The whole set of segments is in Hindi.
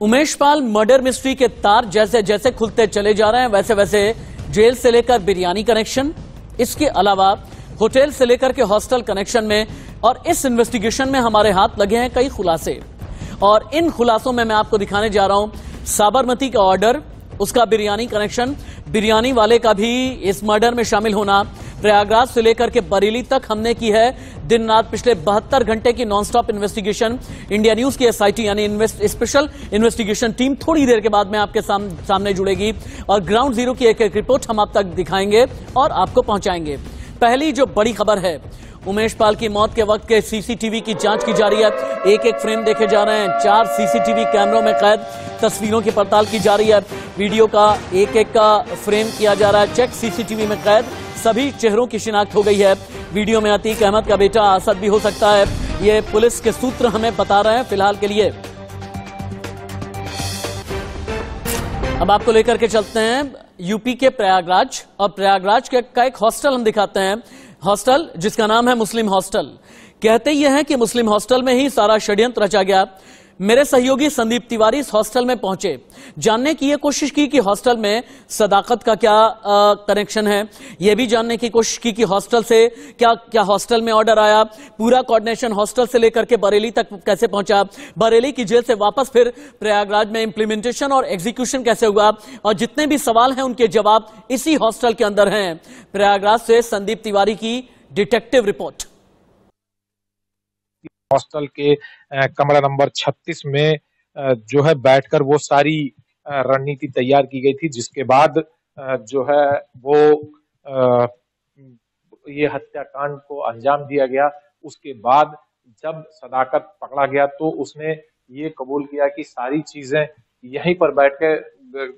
उमेश पाल मर्डर मिस्ट्री के तार जैसे जैसे खुलते चले जा रहे हैं, वैसे वैसे जेल से लेकर बिरयानी कनेक्शन, इसके अलावा होटल से लेकर के हॉस्टल कनेक्शन में, और इस इन्वेस्टिगेशन में हमारे हाथ लगे हैं कई खुलासे। और इन खुलासों में मैं आपको दिखाने जा रहा हूं साबरमती का ऑर्डर, उसका बिरयानी कनेक्शन, बिरयानी वाले का भी इस मर्डर में शामिल होना, प्रयागराज से लेकर के बरेली तक हमने की है दिन रात पिछले 72 घंटे की नॉनस्टॉप इन्वेस्टिगेशन। इंडिया न्यूज की एसआईटी यानी स्पेशल इन्वेस्टिगेशन टीम थोड़ी देर के बाद में आपके सामने जुड़ेगी और ग्राउंड जीरो की एक एक रिपोर्ट हम आप तक दिखाएंगे और आपको पहुंचाएंगे। पहली जो बड़ी खबर है, उमेश पाल की मौत के वक्त के सीसीटीवी की जांच की जा रही है। एक एक फ्रेम देखे जा रहे हैं, 4 सीसीटीवी कैमरों में कैद तस्वीरों की पड़ताल की जा रही है। वीडियो का एक एक का फ्रेम किया जा रहा है, चेक सीसीटीवी में कैद सभी चेहरों की शिनाख्त हो गई है। वीडियो में अतीक अहमद का बेटा असद भी हो सकता है, ये पुलिस के सूत्र हमें बता रहे हैं फिलहाल के लिए। अब आपको लेकर के चलते हैं यूपी के प्रयागराज, और प्रयागराज का एक हॉस्टल हम दिखाते हैं, हॉस्टल जिसका नाम है मुस्लिम हॉस्टल। कहते यह है कि मुस्लिम हॉस्टल में ही सारा षड्यंत्र रचा गया। मेरे सहयोगी संदीप तिवारी इस हॉस्टल में पहुंचे, जानने की यह कोशिश की कि हॉस्टल में सदाकत का क्या कनेक्शन है, यह भी जानने की कोशिश की कि हॉस्टल से क्या हॉस्टल में ऑर्डर आया, पूरा कोऑर्डिनेशन हॉस्टल से लेकर के बरेली तक कैसे पहुंचा, बरेली की जेल से वापस फिर प्रयागराज में इंप्लीमेंटेशन और एग्जीक्यूशन कैसे हुआ, और जितने भी सवाल हैं उनके जवाब इसी हॉस्टल के अंदर हैं। प्रयागराज से संदीप तिवारी की डिटेक्टिव रिपोर्ट। हॉस्टल के कमरा नंबर 36 में जो है बैठकर वो सारी रणनीति तैयार की गई थी, जिसके बाद जो है वो ये हत्याकांड को अंजाम दिया गया। उसके बाद जब सदाकत पकड़ा गया तो उसने ये कबूल किया कि सारी चीजें यहीं पर बैठकर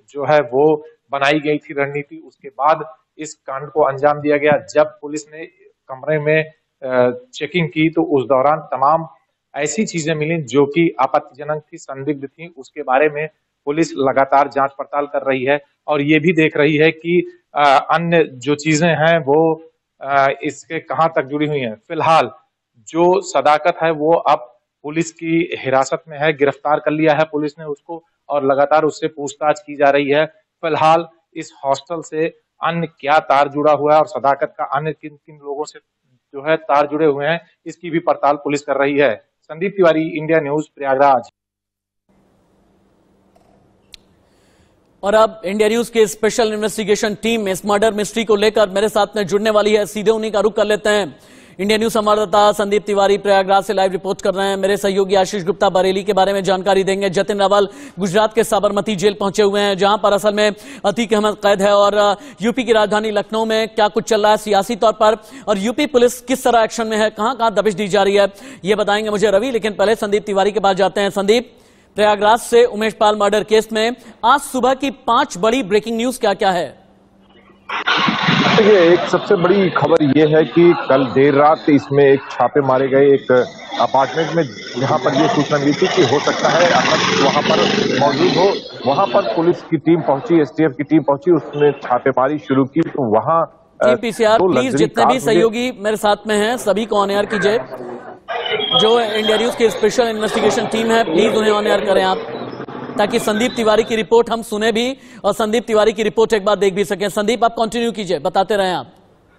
जो है वो बनाई गई थी रणनीति। उसके बाद इस कांड को अंजाम दिया गया। जब पुलिस ने कमरे में चेकिंग की तो उस दौरान तमाम ऐसी चीजें मिली जो कि आपत्तिजनक थी, संदिग्ध थी। उसके बारे में पुलिस लगातार जांच पड़ताल कर रही है और ये भी देख रही है कि अन्य जो चीजें हैं वो इसके कहां तक जुड़ी हुई हैं। फिलहाल जो सदाकत है वो अब पुलिस की हिरासत में है, गिरफ्तार कर लिया है पुलिस ने उसको और लगातार उससे पूछताछ की जा रही है। फिलहाल इस हॉस्टल से अन्य क्या तार जुड़ा हुआ है और सदाकत का अन्य किन किन लोगों से जो है तार जुड़े हुए हैं, इसकी भी पड़ताल पुलिस कर रही है। Sandeep Tiwari, India news, Prayagraj. और अब इंडिया न्यूज की स्पेशल इन्वेस्टिगेशन टीम इस मर्डर मिस्ट्री को लेकर मेरे साथ में जुड़ने वाली है, सीधे उन्हीं का रुख कर लेते हैं। इंडिया न्यूज संवाददाता संदीप तिवारी प्रयागराज से लाइव रिपोर्ट कर रहे हैं। मेरे सहयोगी आशीष गुप्ता बरेली के बारे में जानकारी देंगे। जतिन रावल गुजरात के साबरमती जेल पहुंचे हुए हैं, जहां पर असल में अतीक अहमद कैद है, और यूपी की राजधानी लखनऊ में क्या कुछ चल रहा है सियासी तौर पर, और यूपी पुलिस किस तरह एक्शन में है, कहां कहां दबिश दी जा रही है, ये बताएंगे मुझे रवि। लेकिन पहले संदीप तिवारी के पास जाते हैं। संदीप, प्रयागराज से उमेश पाल मर्डर केस में आज सुबह की 5 बड़ी ब्रेकिंग न्यूज क्या क्या है? देखिए, एक सबसे बड़ी खबर यह है कि कल देर रात इसमें एक छापे मारे गए एक अपार्टमेंट में, जहां पर यह सूचना मिली थी कि हो सकता है अगर वहां पर मौजूद हो। वहां पर पुलिस की टीम पहुंची, एसटीएफ की टीम पहुंची, उसने छापेमारी शुरू की। तो वहां पीसीआर प्लीज जितने भी सहयोगी मेरे साथ में हैं सभी को ऑन एयर कीजिए। जो इंडिया न्यूज की स्पेशल इन्वेस्टिगेशन टीम है प्लीज उन्हें ऑन एयर करें आप, ताकि संदीप तिवारी की रिपोर्ट हम सुने भी और संदीप तिवारी की रिपोर्ट एक बार देख भी सकें। संदीप, आप कंटिन्यू कीजिए, बताते रहें आप।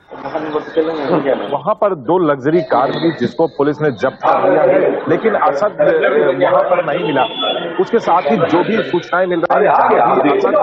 वहां पर 2 लग्जरी कार मिली जिसको पुलिस ने जब्त कर लिया है, लेकिन असद वहां पर नहीं मिला। उसके साथ ही जो भी सूचनाएं मिल रही है असद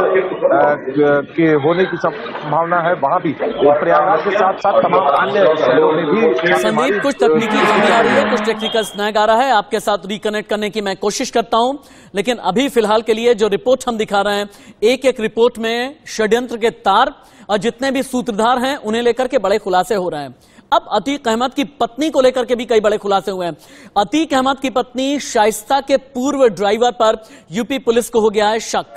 के होने की संभावना है, वहां भी प्रयागराज के साथ साथ तमाम अन्य शहरों में भी। संदीप, कुछ तकनीकी कमी आ रही है, कुछ टेक्निकल स्नैग आ रहा है, आपके साथ रिकनेक्ट करने की मैं कोशिश करता हूं। लेकिन अभी फिलहाल के लिए जो रिपोर्ट हम दिखा रहे हैं, एक एक रिपोर्ट में षड्यंत्र के तार और जितने भी सूत्रधार हैं उन्हें लेकर के बड़े खुलासे हो रहे हैं। अब अतीक अहमद की पत्नी को लेकर के भी कई बड़े खुलासे हुए हैं। अतीक अहमद की पत्नी शाइस्ता के पूर्व ड्राइवर पर यूपी पुलिस को हो गया है शक।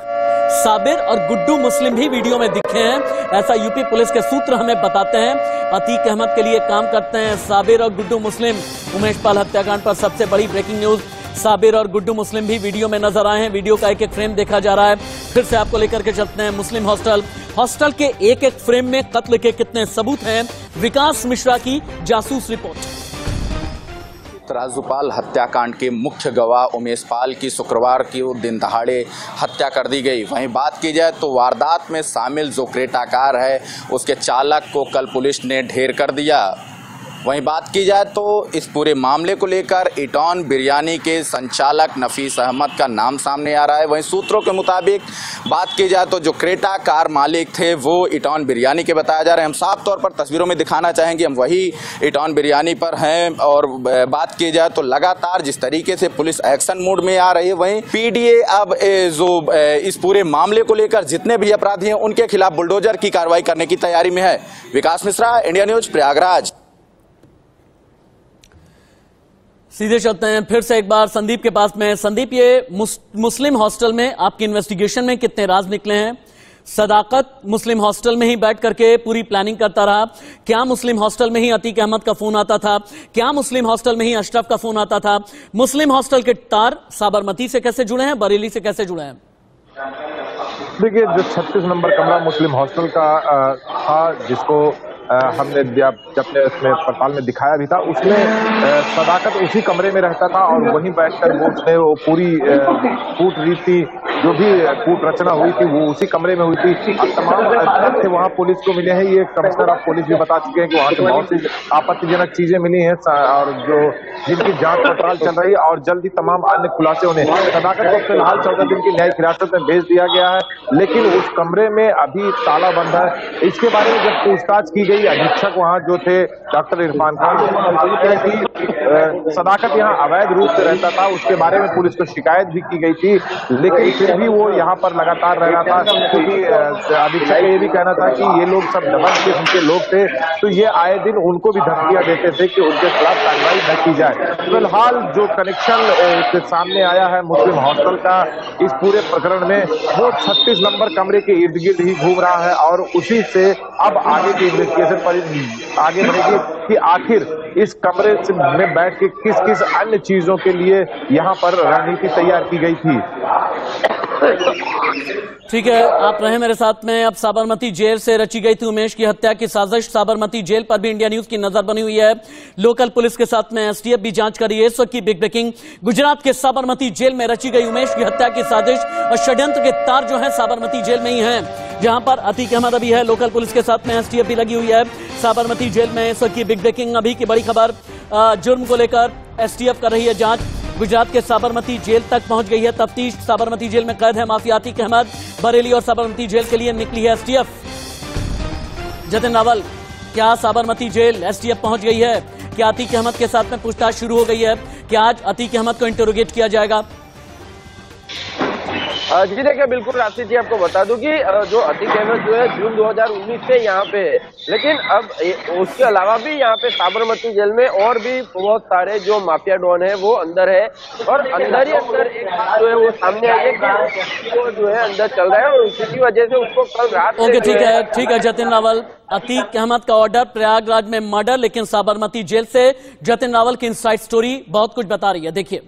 साबिर और गुड्डू मुस्लिम भी वीडियो में दिखे हैं, ऐसा यूपी पुलिस के सूत्र हमें बताते हैं। अतीक अहमद के लिए काम करते हैं साबिर और गुड्डू मुस्लिम। उमेश पाल हत्याकांड पर सबसे बड़ी ब्रेकिंग न्यूज, साबिर और गुड्डू मुस्लिम भी वीडियो में नजर आए हैं। वीडियो का एक एक फ्रेम देखा जा रहा है। फिर से आपको लेकर के चलते हैं मुस्लिम हॉस्टल के एक एक फ्रेम में कत्ल के कितने सबूत हैं, विकास मिश्रा की जासूस रिपोर्ट। संदिग्ध राजूपाल हत्याकांड के मुख्य गवाह उमेश पाल की शुक्रवार की दिन दहाड़े हत्या कर दी गई। वहीं बात की जाए तो वारदात में शामिल जो क्रेटा कार है उसके चालक को कल पुलिस ने ढेर कर दिया। वहीं बात की जाए तो इस पूरे मामले को लेकर इटॉन बिरयानी के संचालक नफीस अहमद का नाम सामने आ रहा है। वहीं सूत्रों के मुताबिक बात की जाए तो जो क्रेटा कार मालिक थे वो इटॉन बिरयानी के बताया जा रहे हैं। हम साफ तौर पर तस्वीरों में दिखाना चाहेंगे, हम वही इटॉन बिरयानी पर हैं। और बात की जाए तो लगातार जिस तरीके से पुलिस एक्शन मोड में आ रही है, वहीं पीडीए अब जो इस पूरे मामले को लेकर जितने भी अपराधी हैं उनके खिलाफ बुलडोजर की कार्रवाई करने की तैयारी में है। विकास मिश्रा, इंडिया न्यूज, प्रयागराज। सीधे चलते हैं फिर से एक बार संदीप के पास में। संदीप, ये मुस्लिम हॉस्टल में आपकी इन्वेस्टिगेशन में कितने राज निकले हैं? सदाकत मुस्लिम हॉस्टल में ही बैठ करके पूरी प्लानिंग करता रहा? क्या मुस्लिम हॉस्टल में ही अतीक अहमद का फोन आता था? क्या मुस्लिम हॉस्टल में ही अशरफ का फोन आता था? मुस्लिम हॉस्टल के तार साबरमती से कैसे जुड़े हैं, बरेली से कैसे जुड़े हैं? देखिए, जो 36 नंबर कमरा मुस्लिम हॉस्टल का था, जिसको हमने अपने उसमें पड़ताल में दिखाया भी था, उसमें सदाकत उसी कमरे में रहता था और वहीं बैठकर उसने वो पूरी कूट रीति जो भी कूट रचना हुई थी वो उसी कमरे में हुई थी। अब तमाम तथ्य वहाँ पुलिस को मिले हैं। ये कमिश्नर ऑफ पुलिस भी बता चुके हैं कि वहाँ से बहुत सी आपत्तिजनक चीजें मिली हैं और जो जिनकी जांच पड़ताल चल रही है और जल्द ही तमाम अन्य खुलासे होने। सदाकत को फिलहाल 14 दिन की न्यायिक हिरासत में भेज दिया गया है, लेकिन उस कमरे में अभी ताला बंद है। इसके बारे में जब पूछताछ की गई, अधीक्षक वहां जो थे डॉक्टर इरफान खान, कि सदाकत यहाँ अवैध रूप से रहता था, उसके बारे में पुलिस को शिकायत भी की गई थी, लेकिन फिर भी वो यहाँ पर लगातार रह रहा था, क्योंकि अधीक्षक का ये भी कहना था कि ये लोग सब दबंग किस्म के लोग थे, तो ये आए दिन उनको भी धमकियां देते थे कि उनके खिलाफ कार्रवाई न की जाए। फिलहाल जो कनेक्शन सामने आया है मुस्लिम हॉस्टल का इस पूरे प्रकरण में, वो 36 नंबर कमरे के इर्द गिर्द ही घूम रहा है और उसी से अब आगे की इन्वेस्टिगेशन पर आगे बढ़ेगी कि आखिर इस कमरे में बैठ के किस किस अन्य चीजों के लिए यहाँ पर रणनीति तैयार की गई थी। ठीक है, आप रहे मेरे साथ में। अब साबरमती जेल से रची गई थी उमेश की हत्या की साजिश, साबरमती जेल पर भी इंडिया न्यूज की नजर बनी हुई है। लोकल पुलिस के साथ में एसटीएफ भी जांच कर रही है। इस वक्त की बिग ब्रेकिंग, गुजरात के साबरमती जेल में रची गई उमेश की हत्या की साजिश और षड्यंत्र के तार जो है साबरमती जेल में ही है, जहां पर अतीक अहमद अभी है। लोकल पुलिस के साथ में एसटीएफ भी लगी हुई है साबरमती जेल में। इस वक्त की बिग ब्रेकिंग, अभी की बड़ी खबर, जुर्म को लेकर एसटीएफ कर रही है जांच। गुजरात के साबरमती जेल तक पहुंच गई है तफ्तीश। साबरमती जेल में कैद है माफिया अतीक अहमद। बरेली और साबरमती जेल के लिए निकली है एसटीएफ। जतिन रावल, क्या साबरमती जेल एसटीएफ पहुंच गई है? क्या अतीक अहमद के साथ में पूछताछ शुरू हो गई है? क्या आज अतीक अहमद को इंटरोगेट किया जाएगा? जी देखिए, बिल्कुल राशिद जी, आपको बता दूं कि जो अतीक अहमद जो है जून 2019 से यहाँ पे है, लेकिन अब उसके अलावा भी यहाँ पे साबरमती जेल में और भी बहुत सारे जो माफिया डॉन है वो अंदर है और अंदर ही अंदर एक बात जो है वो सामने आई है कि वो जो है अंदर चल रहा है और उसी वजह से उसको कल रात ओके, ठीक है जतिन रावल। अतीक अहमद का ऑर्डर, प्रयागराज में मर्डर, लेकिन साबरमती जेल से जतिन रावल की इनसाइड स्टोरी बहुत कुछ बता रही है, देखिए।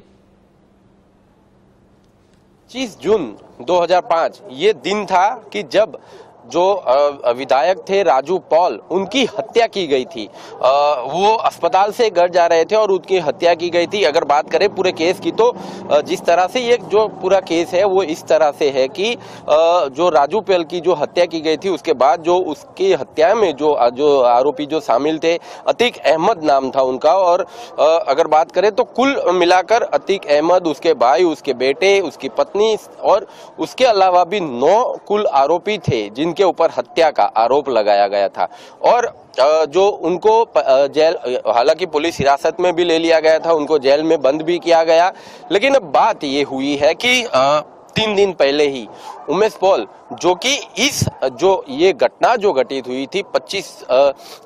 25 जून 2005 ये दिन था कि जब जो विधायक थे राजू पॉल, उनकी हत्या की गई थी। वो अस्पताल से घर जा रहे थे और उनकी हत्या की गई थी। अगर बात करें पूरे केस की तो जिस तरह से ये जो पूरा केस है वो इस तरह से है कि जो राजू पॉल की जो हत्या की गई थी, उसके बाद जो उसकी हत्या में जो आरोपी जो शामिल थे, अतीक अहमद नाम था उनका। और अगर बात करें तो कुल मिलाकर अतीक अहमद, उसके भाई, उसके बेटे, उसकी पत्नी और उसके अलावा भी 9 कुल आरोपी थे जिनके ऊपर हत्या का आरोप लगाया गया था। और जो उनको जेल, हालांकि पुलिस हिरासत में भी ले लिया गया था, उनको जेल में बंद भी किया गया। लेकिन अब बात ये हुई है कि 3 दिन पहले ही उमेश पॉल, जो कि इस जो ये घटना जो घटित हुई थी 25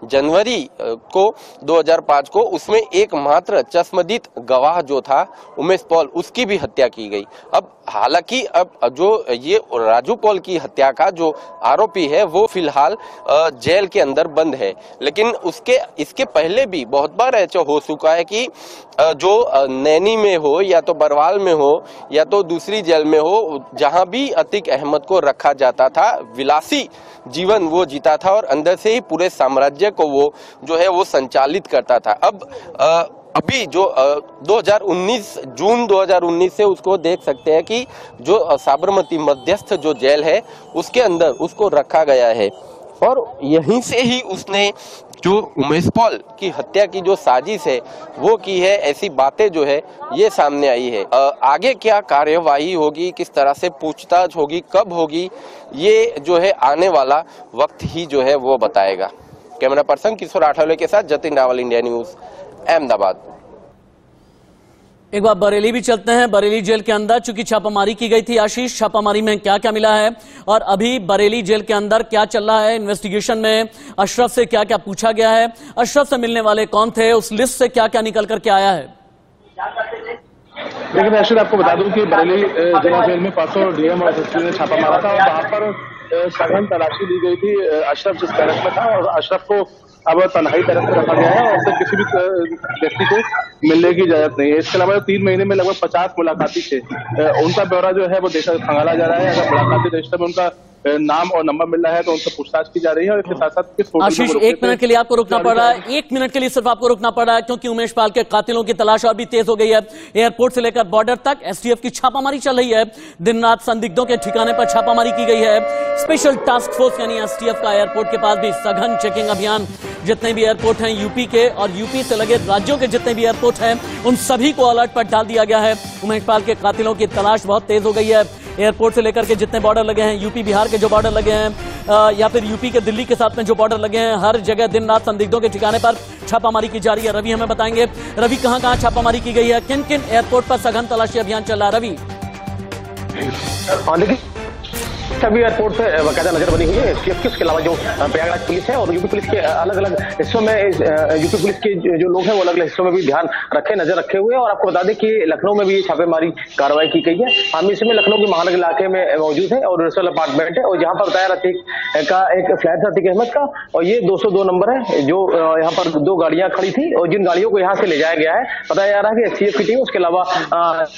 जनवरी को 2005 को, उसमें एकमात्र चश्मदीद गवाह जो था उमेश पॉल, उसकी भी हत्या की गई। अब हालांकि अब जो ये राजू पॉल की हत्या का जो आरोपी है वो फिलहाल जेल के अंदर बंद है, लेकिन इसके पहले भी बहुत बार ऐसा हो चुका है कि जो नैनी में हो या तो बरवाल में हो या तो दूसरी जेल में हो, जहां भी अतीक अहमद को रखा जाता था, विलासी जीवन वो जीता था और अंदर से ही पूरे साम्राज्य को वो जो है वो संचालित करता था। अब अभी जो 2019 जून 2019 से उसको देख सकते हैं कि जो साबरमती मध्यस्थ जो जेल है उसके अंदर उसको रखा गया है और यहीं से ही उसने जो उमेश पॉल की हत्या की जो साजिश है वो की है। ऐसी बातें जो है ये सामने आई है। आगे क्या कार्यवाही होगी, किस तरह से पूछताछ होगी, कब होगी, ये जो है आने वाला वक्त ही जो है वो बताएगा। कैमरा पर्सन किशोर आठवले के साथ जतिन रावल, इंडिया न्यूज, अहमदाबाद। एक बार बरेली भी चलते हैं। बरेली जेल के अंदर चूंकि छापामारी की गई थी, आशीष, छापामारी में क्या क्या मिला है और अभी बरेली जेल के अंदर क्या चल रहा है? इन्वेस्टिगेशन में अशरफ से क्या क्या पूछा गया है? अशरफ से मिलने वाले कौन थे? उस लिस्ट से क्या क्या निकल करके आया है? देखिए आशीष, आपको बता दूं कि बरेली जिला जेल में परसों डीएम और एसएसपी ने छापा मारा था और वहां पर सघन तलाशी ली गई थी। अशरफ जिस बैरक में था और अशरफ को अब तन्हाई बैरक में रखा गया है और उससे किसी भी व्यक्ति को मिलने की इजाजत नहीं है। इसके अलावा 3 महीने में लगभग 50 मुलाकाती थे, उनका ब्यौरा जो है वो खंगाला जा रहा है। अगर मुलाकाती रजिस्टर में उनका नाम और नंबर मिल रहा है तो उनसे पूछताछ की जा रही है और इसके साथ साथ आशीष 1 मिनट के लिए आपको रुकना पड़ रहा है, 1 मिनट के लिए सिर्फ आपको रुकना पड़ रहा है क्योंकि उमेश पाल के कातिलों की तलाश और भी तेज हो गई है। एयरपोर्ट से लेकर बॉर्डर तक एसटीएफ की छापामारी चल रही है। दिन रात संदिग्धों के ठिकाने पर छापामारी की गई है। स्पेशल टास्क फोर्स यानी एसटीएफ का एयरपोर्ट के पास भी सघन चेकिंग अभियान, जितने भी एयरपोर्ट हैं यूपी के और यूपी से लगे राज्यों के जितने भी एयरपोर्ट हैं उन सभी को अलर्ट पर डाल दिया गया है। उमेश पाल के कातिलों की तलाश बहुत तेज हो गई है। एयरपोर्ट से लेकर के जितने बॉर्डर लगे हैं, यूपी बिहार के जो बॉर्डर लगे हैं या फिर यूपी के दिल्ली के साथ में जो बॉर्डर लगे हैं, हर जगह दिन रात संदिग्धों के ठिकाने पर छापामारी की जा रही है। रवि हमें बताएंगे, रवि कहां कहां छापामारी की गई है, किन किन एयरपोर्ट पर सघन तलाशी अभियान चल रहा है? रवि सभी एयरपोर्ट पे बाकायदा नजर बनी हुई है एसटीएफ की। उसके अलावा जो प्रयागराज पुलिस है और यूपी पुलिस के अलग अलग हिस्सों में यूपी पुलिस के जो लोग हैं वो अलग अलग हिस्सों में भी ध्यान नजर रखे हुए हैं। और आपको बता दें कि लखनऊ में भी छापेमारी कार्रवाई की गई है। हम इसमें लखनऊ के महानगर इलाके में मौजूद है और रिसल अपार्टमेंट है और यहाँ पर बताया एक फ्लैट था अतीक अहमद का और ये 202 नंबर है जो यहाँ पर 2 गाड़ियां खड़ी थी और जिन गाड़ियों को यहाँ से ले जाया गया है। बताया जा रहा है कि एसटीएफ की टीम, उसके अलावा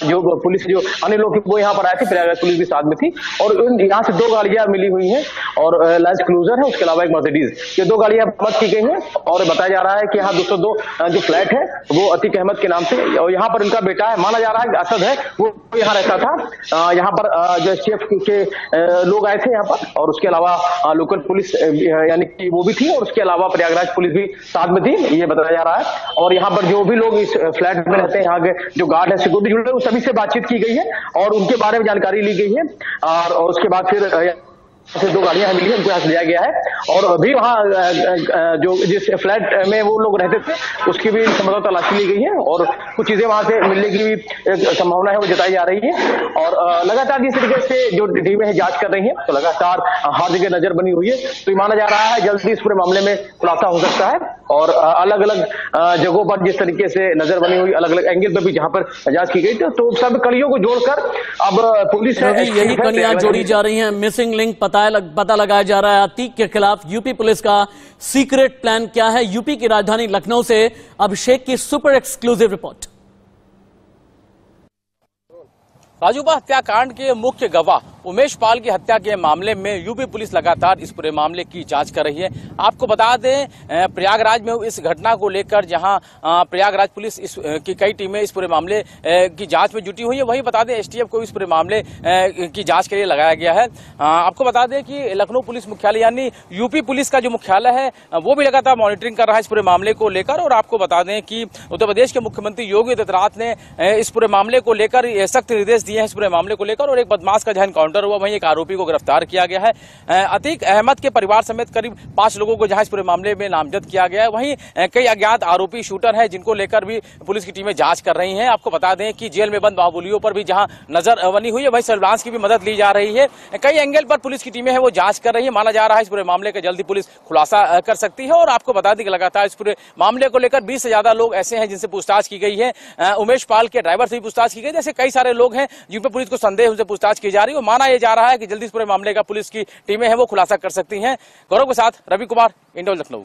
जो पुलिस जो अन्य लोग वो यहाँ पर आए थे, प्रयागराज पुलिस भी साथ में थी और यहाँ से 2 गाड़ियां मिली हुई हैं और लैंड क्रूजर है, उसके अलावा एक मर्सिडीज, ये 2 गाड़ियां बरामद की गई हैं। और बताया जा रहा है कि यहाँ 202 जो फ्लैट है वो अतीक अहमद के नाम से और यहाँ पर इनका बेटा है, माना जा रहा है कि असद है, वो यहाँ रहता था। यहाँ पर जो एसटीएफ के लोग आए थे यहाँ पर और उसके अलावा लोकल पुलिस यानी कि वो भी थी और उसके अलावा प्रयागराज पुलिस भी साथ में थी, ये बताया जा रहा है। और यहाँ पर जो भी लोग इस फ्लैट में रहते हैं, यहाँ के जो गार्ड है, सिक्योरिटी जुड़े, उन सभी से बातचीत की गई है और उनके बारे में जानकारी ली गई है। और उसके बाद फिर 2 गाड़ियां मिली है, उनको यहाँ से लिया गया है और अभी वहाँ जो जिस फ्लैट में वो लोग रहते थे उसकी भी संभवतः तलाशी ली गई है और कुछ चीजें वहां से मिलने की भी एक संभावना है वो जताई जा रही है। और लगातार जिस तरीके से जो टीमें हैं जांच कर रही हैं तो लगातार हर जगह नजर बनी हुई है। तो माना जा रहा है जल्दी इस पूरे मामले में खुलासा हो सकता है और अलग अलग जगहों पर जिस तरीके से नजर बनी हुई, अलग अलग एंगल पर भी जहां पर जांच की गई तो सब कड़ियों को जोड़कर अब पुलिस यही कड़ियां जोड़ी जा रही हैं। मिसिंग लिंक पता लगाया जा रहा है। अतीक के खिलाफ यूपी पुलिस का सीक्रेट प्लान क्या है? यूपी की राजधानी लखनऊ से अभिषेक की सुपर एक्सक्लूसिव रिपोर्ट। राजूबा हत्याकांड के मुख्य गवाह उमेश पाल की हत्या के मामले में यूपी पुलिस लगातार इस पूरे मामले की जांच कर रही है। आपको बता दें प्रयागराज में इस घटना को लेकर जहां प्रयागराज पुलिस की कई टीमें इस पूरे मामले की जांच में जुटी हुई है, वहीं बता दें एसटीएफ को इस पूरे मामले की जांच के लिए लगाया गया है। आपको बता दें कि लखनऊ पुलिस मुख्यालय यानी यूपी पुलिस का जो मुख्यालय है वो भी लगातार मॉनिटरिंग कर रहा है इस पूरे मामले को लेकर। और आपको बता दें कि उत्तर प्रदेश के मुख्यमंत्री योगी आदित्यनाथ ने इस पूरे मामले को लेकर सख्त निर्देश दिए हैं इस पूरे मामले को लेकर और एक बदमाश का जहां एनकाउंटर हुआ वहीं एक आरोपी को गिरफ्तार किया गया है। अतीक अहमद के परिवार समेत करीब 5 लोगों को जहां इस पूरे मामले में नामजद किया गया है, वहीं कई अज्ञात आरोपी शूटर हैं जिनको लेकर भी पुलिस की टीमें जांच कर रही हैं। आपको बता दें कि जेल में बंद बाहुबलियों पर भी जहां नजर बनी हुई है वहीं सर्विलांस की भी मदद ली जा रही है। कई एंगल पर पुलिस की टीमें हैं वो जांच कर रही है। माना जा रहा है इस पूरे मामले का जल्दी पुलिस खुलासा कर सकती है। और आपको बता दें कि लगातार इस पूरे मामले को लेकर 20 से ज्यादा लोग ऐसे हैं जिनसे पूछताछ की गई है। उमेश पाल के ड्राइवर से भी पूछताछ की गई, जैसे कई सारे लोग हैं जिन पर पुलिस को संदेह उनसे पूछताछ की जा रही है। माना यह जा रहा है कि जल्दी इस पूरे मामले का पुलिस की टीमें हैं वो खुलासा कर सकती हैं। गौरव के साथ रवि कुमार, इंडिया लखनऊ।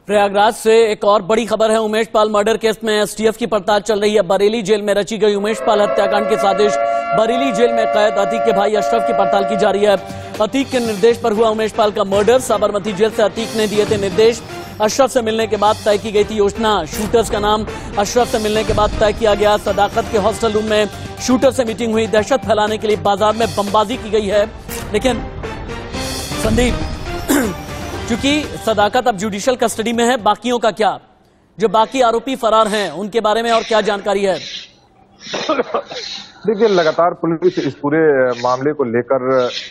प्रयागराज से एक और बड़ी खबर है। उमेश पाल मर्डर केस में एसटीएफ की पड़ताल चल रही है। बरेली जेल में रची गई उमेश पाल हत्याकांड की साजिश, बरेली जेल में कैद अतीक के भाई अशरफ की पड़ताल की जा रही है। अतीक के निर्देश पर हुआ उमेश पाल का मर्डर। साबरमती जेल से अतीक ने दिए थे निर्देश अशरफ से मिलने के बाद तय की गई थी योजना। शूटर्स का नाम अशरफ से मिलने के बाद तय किया गया। सदाकत के हॉस्टल रूम में शूटर से मीटिंग हुई। दहशत फैलाने के लिए बाजार में बमबाजी की गई है। लेकिन संदीप, चूंकि सदाकत अब जुडिशियल कस्टडी में है, बाकियों का क्या? जो बाकी आरोपी फरार हैं उनके बारे में और क्या जानकारी है? देखिए, लगातार पुलिस इस पूरे मामले को लेकर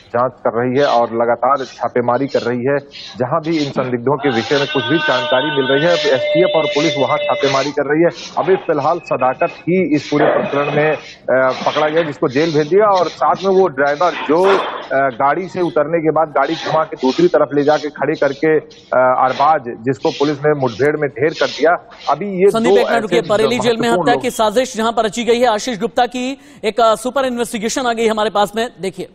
जांच कर रही है और लगातार छापेमारी कर रही है। जहां भी इन संदिग्धों के विषय में कुछ भी जानकारी मिल रही है, एसटीएफ और पुलिस वहां छापेमारी कर रही है। अभी फिलहाल सदाकत ही इस पूरे प्रकरण में पकड़ा गया, जिसको जेल भेज दिया, और साथ में वो ड्राइवर जो गाड़ी से उतरने के बाद गाड़ी घुमा के दूसरी तरफ ले जाके खड़े करके अरबाज, जिसको पुलिस ने मुठभेड़ में ढेर कर दिया। अभी ये संदीप, एक मिनट रुकिए। बरेली जेल में हत्या की साजिश जहां पर रची गई है, आशीष गुप्ता की एक सुपर इन्वेस्टिगेशन आ गई हमारे पास में, देखिए।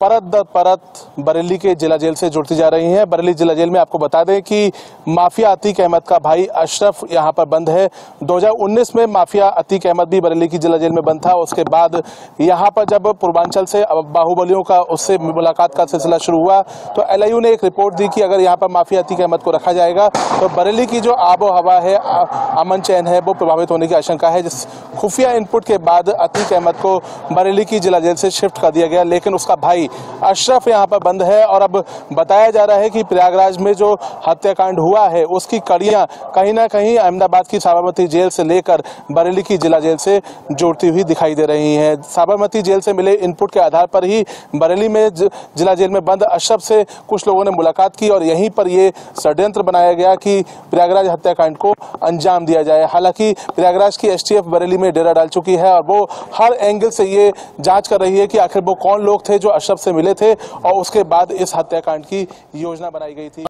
परत दर परत बरेली के जिला जेल से जुड़ती जा रही हैं। बरेली जिला जेल में आपको बता दें कि माफिया अतीक अहमद का भाई अशरफ यहां पर बंद है। 2019 में माफिया अतीक अहमद भी बरेली की जिला जेल में बंद था। उसके बाद यहां पर जब पूर्वांचल से बाहुबलियों का उससे मुलाकात का सिलसिला शुरू हुआ तो एलआईयू ने एक रिपोर्ट दी कि अगर यहाँ पर माफिया अतीक अहमद को रखा जाएगा तो बरेली की जो आबो हवा है, अमन चैन है, वो प्रभावित होने की आशंका है। जिस खुफिया इनपुट के बाद अतीक अहमद को बरेली की जिला जेल से शिफ्ट कर दिया गया, लेकिन उसका भाई अशरफ यहां पर बंद है। और अब बताया जा रहा है कि प्रयागराज में जो हत्याकांड हुआ है उसकी कड़ियां कहीं ना कहीं अहमदाबाद की साबरमती जेल से लेकर बरेली की जिला जेल से जुड़ती हुई दिखाई दे रही हैं। साबरमती जेल से मिले इनपुट के आधार पर ही बरेली में जिला जेल में बंद अशरफ से कुछ लोगों ने मुलाकात की और यहीं पर यह षड्यंत्र बनाया गया कि प्रयागराज हत्याकांड को अंजाम दिया जाए। हालांकि प्रयागराज की एसटीएफ बरेली में डेरा डाल चुकी है और वो हर एंगल से ये जांच कर रही है कि आखिर वो कौन लोग थे जो अशरफ से मिले थे और उसके बाद इस हत्याकांड की योजना बनाई गई थी।